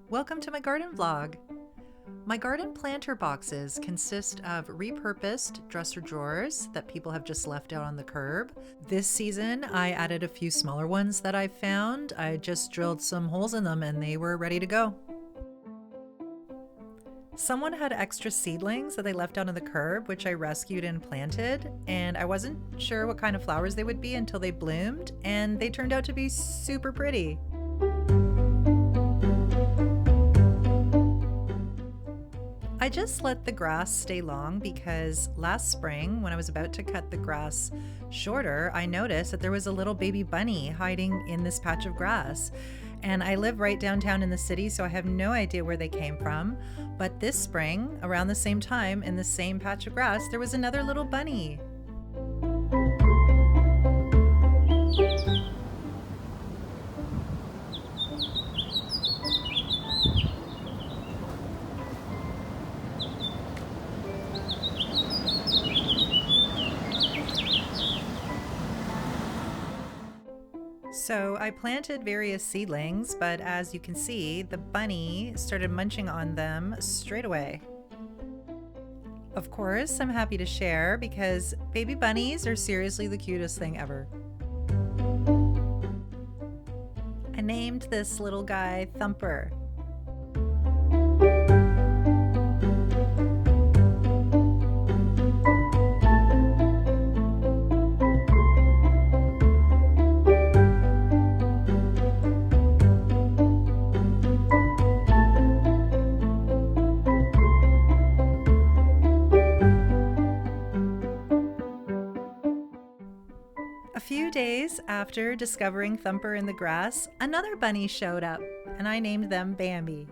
Welcome to my garden vlog. My garden planter boxes consist of repurposed dresser drawers that people have just left out on the curb. This season, I added a few smaller ones that I found. I just drilled some holes in them and they were ready to go. Someone had extra seedlings that they left out on the curb, which I rescued and planted, and I wasn't sure what kind of flowers they would be until they bloomed, and they turned out to be super pretty. I just let the grass stay long because last spring, when I was about to cut the grass shorter, I noticed that there was a little baby bunny hiding in this patch of grass. And I live right downtown in the city, so I have no idea where they came from. But this spring, around the same time, in the same patch of grass, there was another little bunny. So I planted various seedlings, but as you can see, the bunny started munching on them straight away. Of course, I'm happy to share because baby bunnies are seriously the cutest thing ever. I named this little guy Thumper. A few days after discovering Thumper in the grass, another bunny showed up, and I named them Bambi.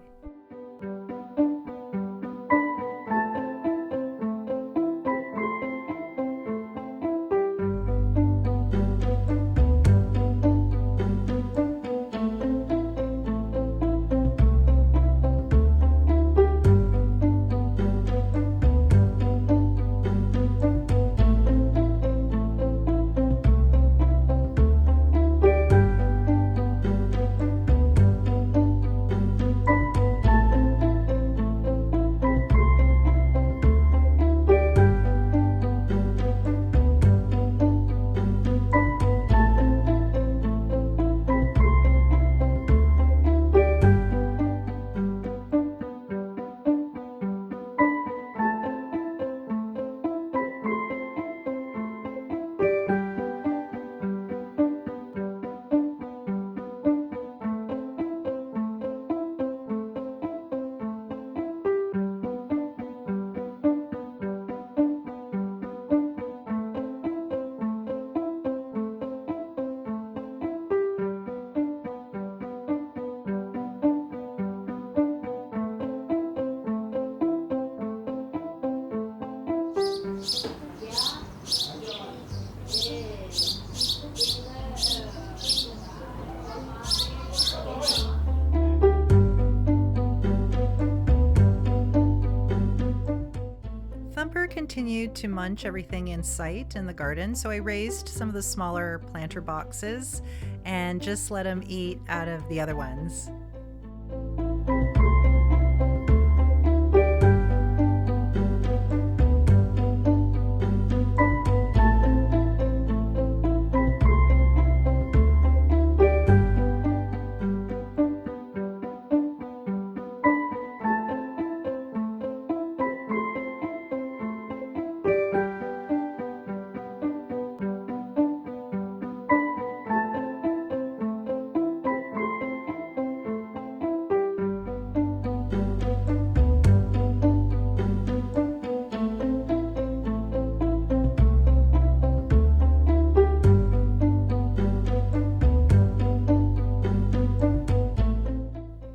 Thumper continued to munch everything in sight in the garden, so I raised some of the smaller planter boxes and just let him eat out of the other ones.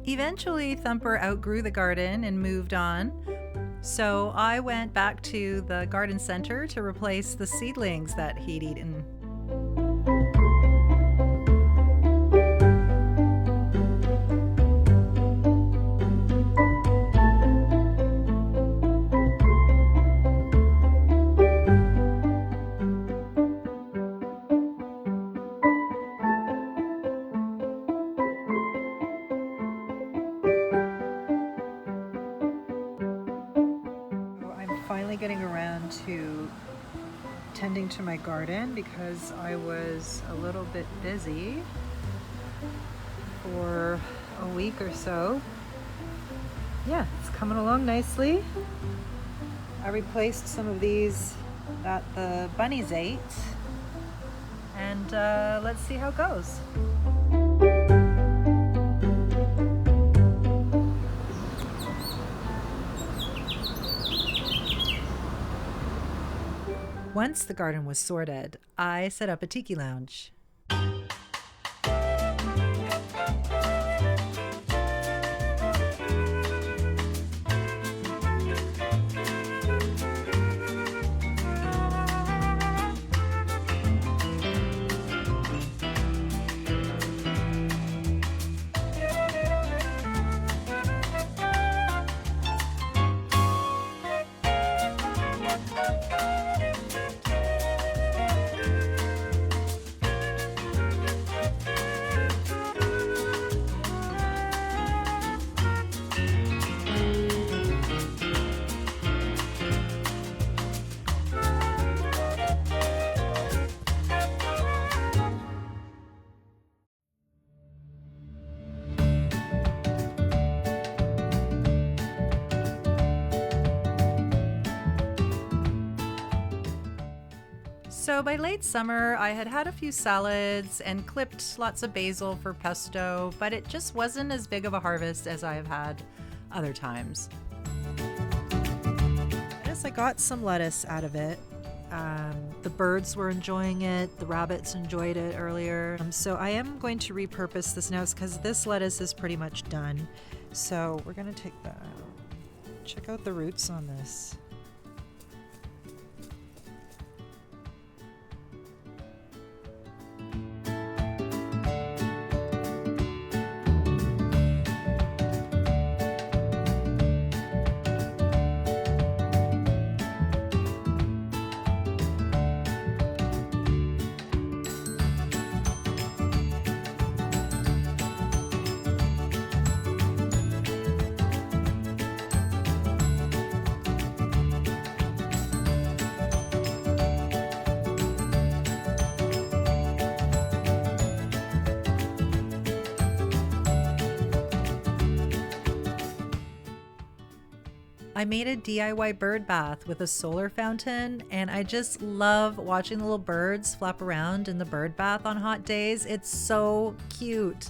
Eventually, Thumper outgrew the garden and moved on, so I went back to the garden center to replace the seedlings that he'd eaten. getting around to tending to my garden because I was a little bit busy for a week or so. Yeah, it's coming along nicely. I replaced some of these that the bunnies ate, and let's see how it goes. Once the garden was sorted, I set up a tiki lounge. So by late summer, I had had a few salads and clipped lots of basil for pesto, but it just wasn't as big of a harvest as I have had other times. Yes, I got some lettuce out of it. The birds were enjoying it. The rabbits enjoyed it earlier. So I am going to repurpose this now because this lettuce is pretty much done. So we're going to take that out. Check out the roots on this. I made a DIY bird bath with a solar fountain, and I just love watching the little birds flap around in the bird bath on hot days. It's so cute.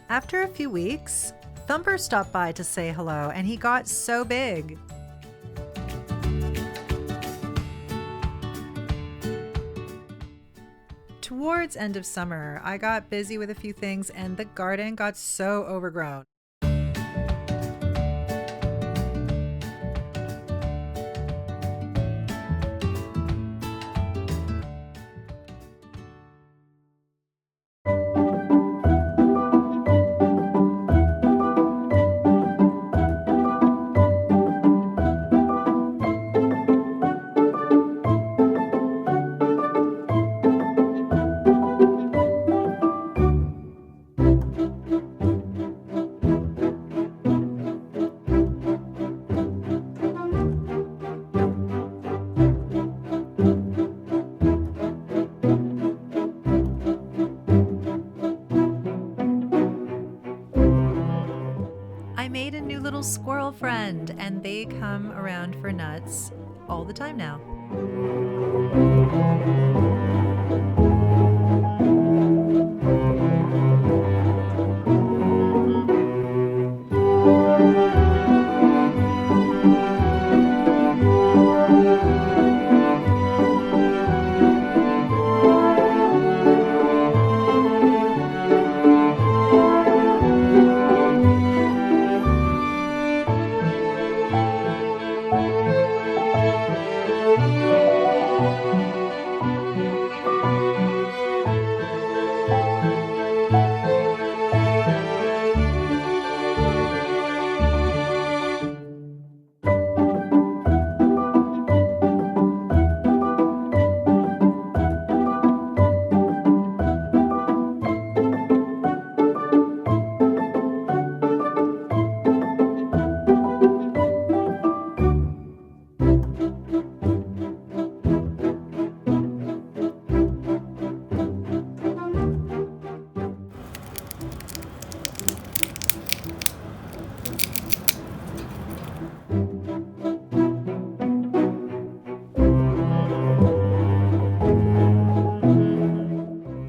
After a few weeks, Thumper stopped by to say hello, and he got so big. Towards end of summer, I got busy with a few things, and the garden got so overgrown. made a new little squirrel friend, and they come around for nuts all the time now.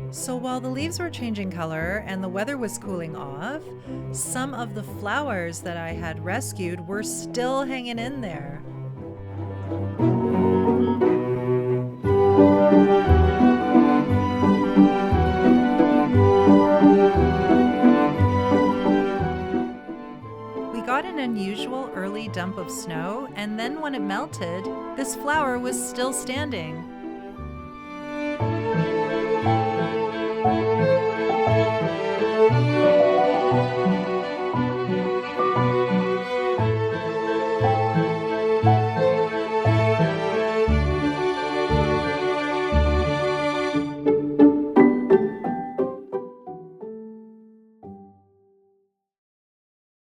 So while the leaves were changing color and the weather was cooling off, some of the flowers that I had rescued were still hanging in there. We got an unusual early dump of snow, and then when it melted, this flower was still standing.